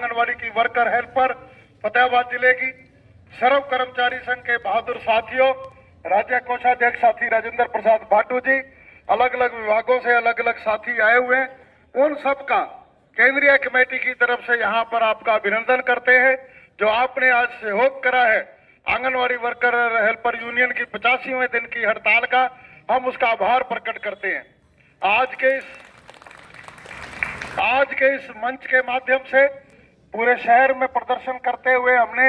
आंगनवाड़ी की worker helper Fatehabad जिले की, सर्व कर्मचारी संघ के बहादुर साथियों, राज्य कोषाध्यक्ष साथी राजेंद्र प्रसाद भाटू जी, अलग अलग विभागों से अलग अलग साथी आए हुए हैं, उन सब का केंद्रीय कमेटी की तरफ से यहाँ पर आपका अभिनंदन करते हैं। जो आपने आज सहयोग करा है आंगनवाड़ी वर्कर हेल्पर यूनियन की 85वें दिन की हड़ताल का, हम उसका आभार प्रकट करते हैं। आज के इस मंच के माध्यम से पूरे शहर में प्रदर्शन करते हुए हमने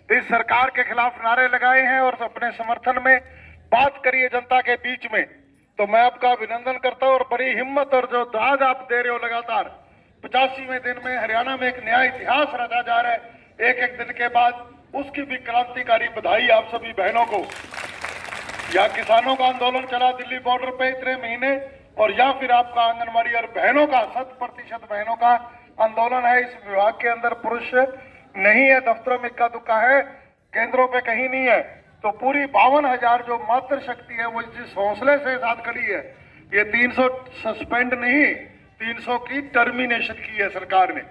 इस सरकार के खिलाफ नारे लगाए हैं और अपने समर्थन में बात करी है जनता के बीच में। तो मैं आपका अभिनंदन करता हूं और बड़ी हिम्मत और जो दाद आप दे रहे हो लगातार 85वें दिन में हरियाणा में एक नया इतिहास रचा जा रहा है एक एक दिन के बाद, उसकी भी क्रांतिकारी बधाई आप सभी बहनों को। या किसानों का आंदोलन चला दिल्ली बॉर्डर पे इतने महीने, और या फिर आपका आंगनवाड़ी और बहनों का 100% बहनों का आंदोलन है। इस विभाग के अंदर पुरुष नहीं है, दफ्तरों में इक्का दुक्का है, केंद्रों पे कहीं नहीं है। तो पूरी 52,000 जो मातृ शक्ति है वो जिस हौसले से साथ खड़ी है, ये 300 सस्पेंड नहीं 300 की टर्मिनेशन की है सरकार ने।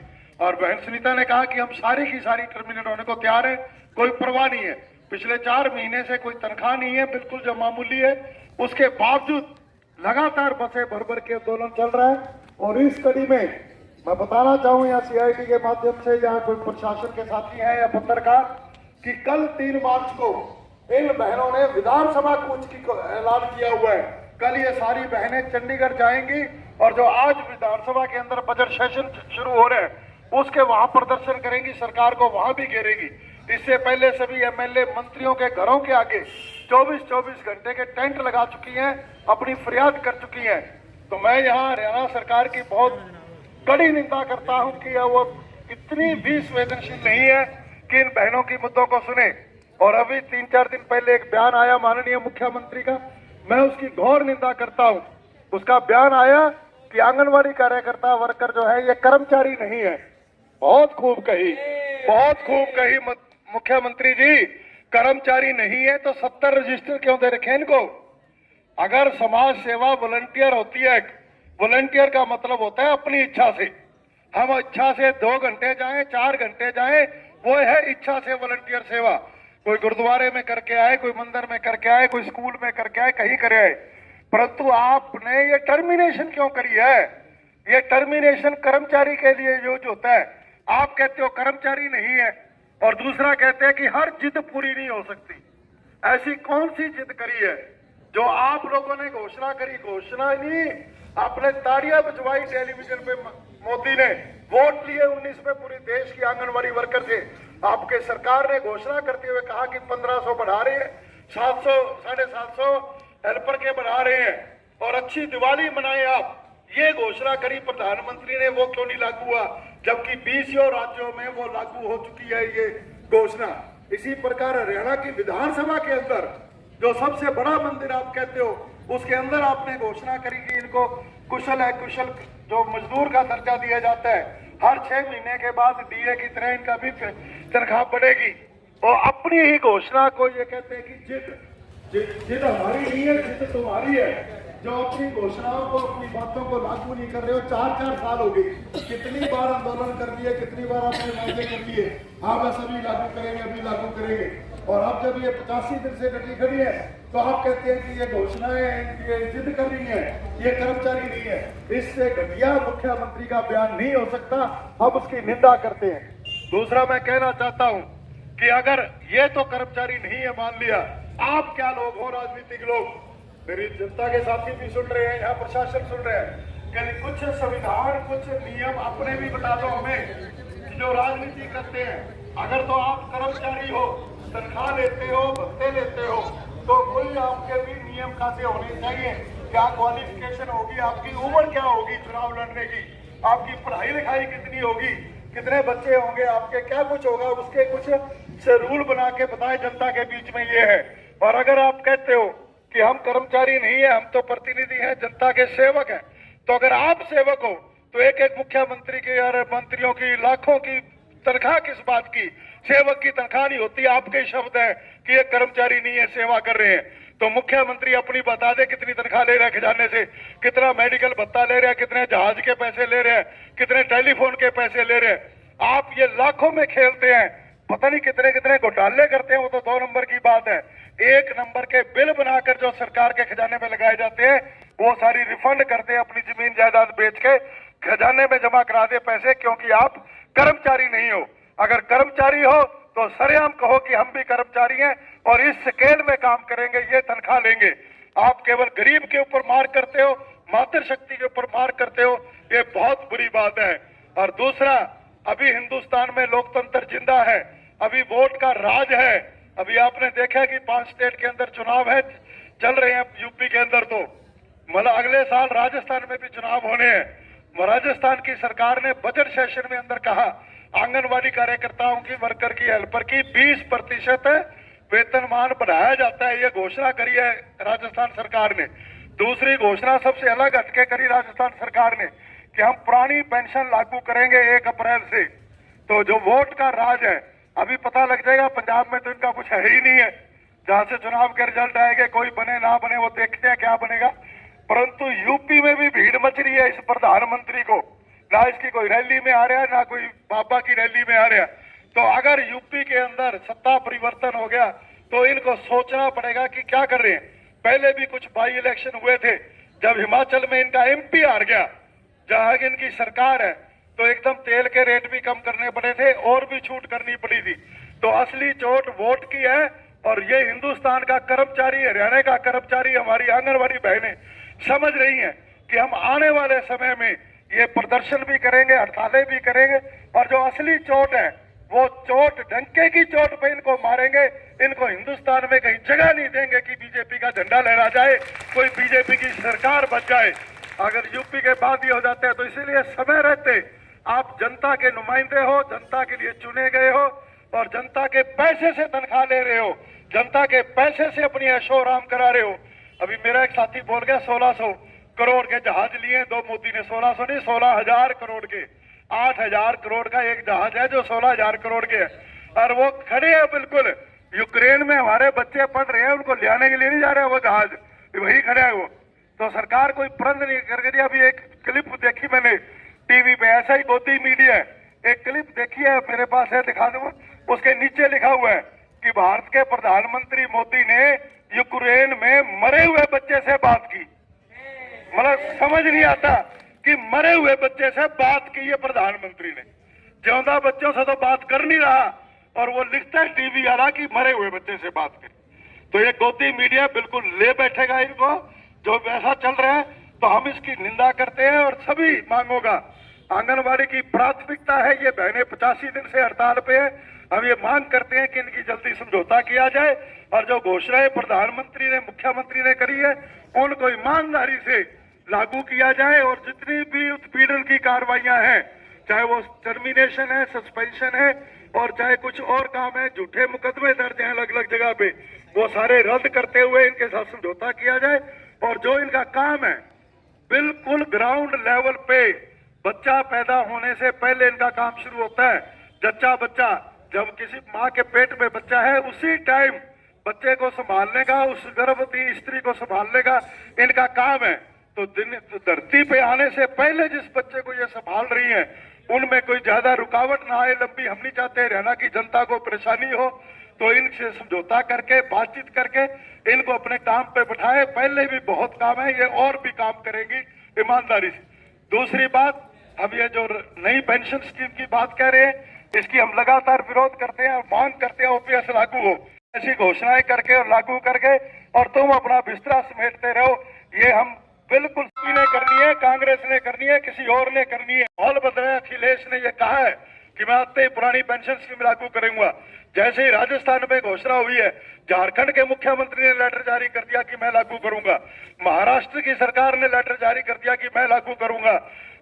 और बहन सुनीता ने कहा कि हम सारी की सारी टर्मिनेट होने को तैयार है, कोई परवाह नहीं है। पिछले 4 महीने से कोई तनख्वाह नहीं है, बिल्कुल जो मामूली है, उसके बावजूद लगातार बसें भर भर के आंदोलन चल रहा है। और इस कड़ी में मैं बताना चाहूं या सीआईडी के माध्यम से या कोई प्रशासन के साथी हैं या पत्रकार, कि कल 3 मार्च को इन बहनों ने विधानसभा कूच की ऐलान किया हुआ है। कल ये सारी बहनें चंडीगढ़ जाएंगी और जो आज विधानसभा के अंदर बजट सेशन शुरू हो रहे हैं उसके वहां प्रदर्शन करेंगी, सरकार को वहां भी घेरेगी। इससे पहले सभी एमएलए मंत्रियों के घरों के आगे 24-24 घंटे के टेंट लगा चुकी हैं, अपनी फरियाद कर चुकी हैं। तो मैं यहाँ हरियाणा सरकार की बहुत कड़ी निंदा करता हूं कि वो इतनी भी संवेदनशील नहीं है कि इन बहनों की मुद्दों को सुने। और अभी 3-4 दिन पहले एक बयान आया माननीय मुख्यमंत्री का, मैं उसकी घोर निंदा करता हूं। उसका बयान आया कि आंगनवाड़ी कार्यकर्ता वर्कर जो है ये कर्मचारी नहीं है। बहुत खूब कही मुख्यमंत्री जी, कर्मचारी नहीं है तो 70 रजिस्टर क्यों दे रखे इनको? अगर समाज सेवा वॉलंटियर होती है, वॉलंटियर का मतलब होता है अपनी इच्छा से, हम इच्छा से 2 घंटे जाएं 4 घंटे जाएं, वो है इच्छा से वॉलंटियर सेवा। कोई गुरुद्वारे में करके आए, कोई मंदिर में करके आए, कोई स्कूल में करके आए, कहीं करे आए। परंतु आपने ये टर्मिनेशन क्यों करी है? ये टर्मिनेशन कर्मचारी के लिए यूज होता है। आप कहते हो कर्मचारी नहीं है और दूसरा कहते हैं कि हर जिद पूरी नहीं हो सकती। ऐसी कौन सी जिद करी है जो आप लोगों ने घोषणा करी? घोषणा नहीं, आपने तालियां बजवाई टेलीविजन पे, मोदी ने वोट लिए 19 में पूरे देश की आंगनवाड़ी वर्कर से। आपके सरकार ने घोषणा करते हुए कहा कि 1500 बढ़ा रहे हैं, 700 750 हेल्पर के बढ़ा रहे हैं और अच्छी दिवाली मनाए आप, ये घोषणा करी प्रधानमंत्री ने, वो क्यों नहीं लागू हुआ? जबकि 20 राज्यों में वो लागू हो चुकी है ये घोषणा। इसी प्रकार हरियाणा की विधानसभा के अंदर जो सबसे बड़ा मंदिर आप कहते हो, उसके अंदर आपने घोषणा करी कि इनको कुशल अकुशल जो मजदूर का दर्जा दिया जाता है, हर 6 महीने के बाद डीए की तरह इनका भी तनख्वाह बढ़ेगी। और अपनी ही घोषणा को ये कहते हैं कि जिद हमारी नहीं है, जिद तुम्हारी है। जो अपनी घोषणाओं को, अपनी बातों को लागू नहीं कर रहे हो। 4-4 साल हो गए, कितनी बार आंदोलन कर दिए, कितनी बार आपने वादे कर दिए, हाँ बस अभी लागू करेंगे, अभी लागू करेंगे। और अब जब ये 85 दिन से डटी खड़ी है तो आप कहते हैं कि ये घोषणाएं, ये जिद कर रही है, ये कर्मचारी नहीं है। इससे घटिया मुख्यमंत्री का बयान नहीं हो सकता, हम उसकी निंदा करते हैं। दूसरा मैं कहना चाहता हूं कि अगर ये तो कर्मचारी नहीं है मान लिया, आप क्या लोग हो? राजनीतिक लोग, मेरी जनता के साथी भी सुन रहे हैं, यहाँ प्रशासन सुन रहे हैं, कि कुछ संविधान, कुछ नियम अपने भी बता दो हमें कि जो राजनीति करते हैं। अगर तो आप कर्मचारी हो, तनख्वाह लेते हो, भत्ते लेते हो, तो कोई आपके भी नियम खाते होने चाहिए। क्या क्वालिफिकेशन होगी, आपकी उम्र क्या होगी चुनाव लड़ने की, आपकी पढ़ाई लिखाई कितनी होगी, कितने बच्चे होंगे आपके, क्या कुछ होगा, उसके कुछ रूल बना के बताए जनता के बीच में ये है। और अगर आप कहते हो कि हम कर्मचारी नहीं है, हम तो प्रतिनिधि हैं, जनता के सेवक हैं, तो अगर आप सेवक हो तो एक मुख्यमंत्री की और मंत्रियों की लाखों की तनख्वाह किस बात की? सेवक की तनख्वाह नहीं होती। आपके शब्द है कि ये कर्मचारी नहीं है, सेवा कर रहे हैं। तो मुख्यमंत्री अपनी बता दे कितनी तनख्वाह ले रहा है खजाने से, कितना मेडिकल भत्ता ले रहा है, कितने जहाज के पैसे ले रहे हैं, कितने टेलीफोन के पैसे ले रहे हैं। आप ये लाखों में खेलते हैं, पता नहीं कितने कितने घोटाले करते हैं, वो तो 2 नंबर की बात है। 1 नंबर के बिल बनाकर जो सरकार के खजाने में लगाए जाते हैं, वो सारी रिफंड करते हैं, अपनी जमीन जायदाद बेच के खजाने में जमा करा दे पैसे, क्योंकि आप कर्मचारी नहीं हो। अगर कर्मचारी हो तो सरेआम कहो कि हम भी कर्मचारी हैं और इस स्केल में काम करेंगे, ये तनख्वाह लेंगे। आप केवल गरीब के ऊपर मार करते हो, मातृशक्ति के ऊपर मार करते हो, ये बहुत बुरी बात है। और दूसरा, अभी हिंदुस्तान में लोकतंत्र जिंदा है, अभी वोट का राज है। अभी आपने देखा कि 5 स्टेट के अंदर चुनाव है, चल रहे हैं यूपी के अंदर, तो मतलब अगले साल राजस्थान में भी चुनाव होने हैं। राजस्थान की सरकार ने बजट सेशन में अंदर कहा आंगनवाड़ी कार्यकर्ताओं की, वर्कर की, हेल्पर की 20% वेतनमान बढ़ाया जाता है, ये घोषणा करी है राजस्थान सरकार ने। दूसरी घोषणा सबसे अलग हटके करी राजस्थान सरकार ने कि हम पुरानी पेंशन लागू करेंगे 1 अप्रैल से। तो जो वोट का राज है, अभी पता लग जाएगा। पंजाब में तो इनका कुछ है ही नहीं है, जहां से चुनाव के रिजल्ट आएंगे, कोई बने ना बने वो देखते हैं क्या बनेगा। परंतु यूपी में भी भीड़ मच रही है इस प्रधानमंत्री को, ना इसकी कोई रैली में आ रहा है, ना कोई बाबा की रैली में आ रहा है। तो अगर यूपी के अंदर सत्ता परिवर्तन हो गया तो इनको सोचना पड़ेगा कि क्या कर रहे हैं। पहले भी कुछ बाई इलेक्शन हुए थे, जब हिमाचल में इनका एमपी हार गया, जहां इनकी सरकार है, तो एकदम तेल के रेट भी कम करने पड़े थे और भी छूट करनी पड़ी थी। तो असली चोट वोट की है। और ये हिंदुस्तान का कर्मचारी, हरियाणा का कर्मचारी, हमारी आंगनवाड़ी बहनें समझ रही हैं कि हम आने वाले समय में ये प्रदर्शन भी करेंगे, हड़तालें भी करेंगे, और जो असली चोट है वो चोट डंके की चोट पे इनको मारेंगे। इनको हिंदुस्तान में कहीं जगह नहीं देंगे कि बीजेपी का झंडा लहरा जाए, कोई बीजेपी की सरकार बच जाए। अगर यूपी के बाद ही हो जाते हैं तो इसीलिए समय रहते आप जनता के नुमाइंदे हो, जनता के लिए चुने गए हो और जनता के पैसे से तनख्वाह ले रहे हो, जनता के पैसे से अपनी ऐशो आराम करा रहे हो। अभी मेरा एक साथी बोल गया 1600 करोड़ के जहाज लिए दो मोदी ने, 1600 नहीं 16,000 करोड़ के। 8,000 करोड़ का एक जहाज है जो 16,000 करोड़ के है, और वो खड़े हैं बिल्कुल। यूक्रेन में हमारे बच्चे पढ़ रहे हैं, उनको लाने के लिए नहीं जा रहे वो जहाज, वही खड़े है वो। तो सरकार कोई प्रबंध नहीं करके दिया। अभी एक क्लिप देखी मैंने टीवी पे, ऐसा ही गोदी मीडिया है, एक क्लिप देखी है, मेरे पास है, दिखा दूंगा। उसके नीचे लिखा हुआ है कि भारत के प्रधानमंत्री मोदी ने यूक्रेन में मरे हुए बच्चे से बात की। मतलब समझ नहीं आता कि मरे हुए बच्चे से बात की है प्रधानमंत्री ने, जिंदा बच्चों से तो बात कर नहीं रहा, और वो लिखता है टीवी वाला कि मरे हुए बच्चे से बात करें। तो ये गोदी मीडिया बिल्कुल ले बैठेगा इनको, जो ऐसा चल रहा है। तो हम इसकी निंदा करते हैं और सभी मांगों का, आंगनबाड़ी की प्राथमिकता है। ये बहनें 85 दिन से हड़ताल पे है। हम ये मांग करते हैं कि इनकी जल्दी समझौता किया जाए, और जो घोषणाएं प्रधानमंत्री ने, मुख्यमंत्री ने करी है, उनको ईमानदारी से लागू किया जाए। और जितनी भी उत्पीड़न की कार्रवाइयां हैं, चाहे वो टर्मिनेशन है, सस्पेंशन है, और चाहे कुछ और काम है, झूठे मुकदमे दर्ज हैं अलग अलग जगह पे, वो सारे रद्द करते हुए इनके साथ समझौता किया जाए। और जो इनका काम है बिल्कुल ग्राउंड लेवल पे, बच्चा पैदा होने से पहले इनका काम शुरू होता है। जच्चा बच्चा, जब किसी माँ के पेट में बच्चा है, उसी टाइम बच्चे को संभालने का, उस गर्भवती स्त्री को संभालने का इनका काम है। तो धरती पे आने से पहले जिस बच्चे को ये संभाल रही है, उनमें कोई ज्यादा रुकावट ना आए, लंबी। हम नहीं चाहते हरियाणा की जनता को परेशानी हो, तो इनसे समझौता करके, बातचीत करके इनको अपने काम पे बिठाए। पहले भी बहुत काम है, ये और भी काम करेंगी ईमानदारी से। दूसरी बात, हम ये जो नई पेंशन स्कीम की बात कह रहे हैं, इसकी हम लगातार विरोध करते हैं और मांग करते हैं ओपीएस लागू हो। ऐसी घोषणाएं करके और लागू करके और तुम अपना बिस्तरा समेटते रहो, ये हम बिल्कुल ने करनी है, कांग्रेस ने करनी है, किसी और ने करनी है। माहौल बदला है। अखिलेश ने यह कहा है कि मैं आते ही पुरानी पेंशन स्कीम लागू करूंगा। जैसे ही राजस्थान में घोषणा हुई है, झारखंड के मुख्यमंत्री ने लेटर जारी कर दिया कि मैं लागू करूंगा, महाराष्ट्र की सरकार ने लेटर जारी कर दिया कि मैं लागू करूंगा।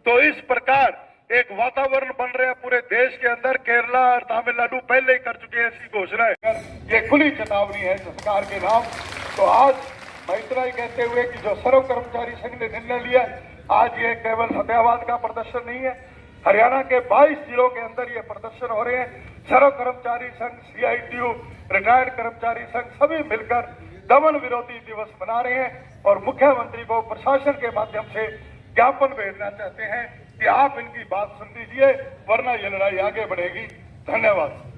तो इस प्रकार एक वातावरण बन रहा है पूरे देश के अंदर। केरला और तमिलनाडु पहले ही कर चुके हैं ऐसी घोषणाएं। ये खुली चेतावनी है सरकार के नाम। तो आज मैं इतना ही कहते हुए कि जो सर्व कर्मचारी संघ ने निर्णय लिया, आज ये केवल फतेहाबाद का प्रदर्शन नहीं है, हरियाणा के 22 जिलों के अंदर ये प्रदर्शन हो रहे हैं। सर्व कर्मचारी संघ, सीआईटीयू, रिटायर्ड कर्मचारी संघ सभी मिलकर दमन विरोधी दिवस मना रहे हैं और मुख्यमंत्री को प्रशासन के माध्यम से ज्ञापन भेजना चाहते हैं कि आप इनकी बात सुन लीजिए, वरना ये लड़ाई आगे बढ़ेगी। धन्यवाद।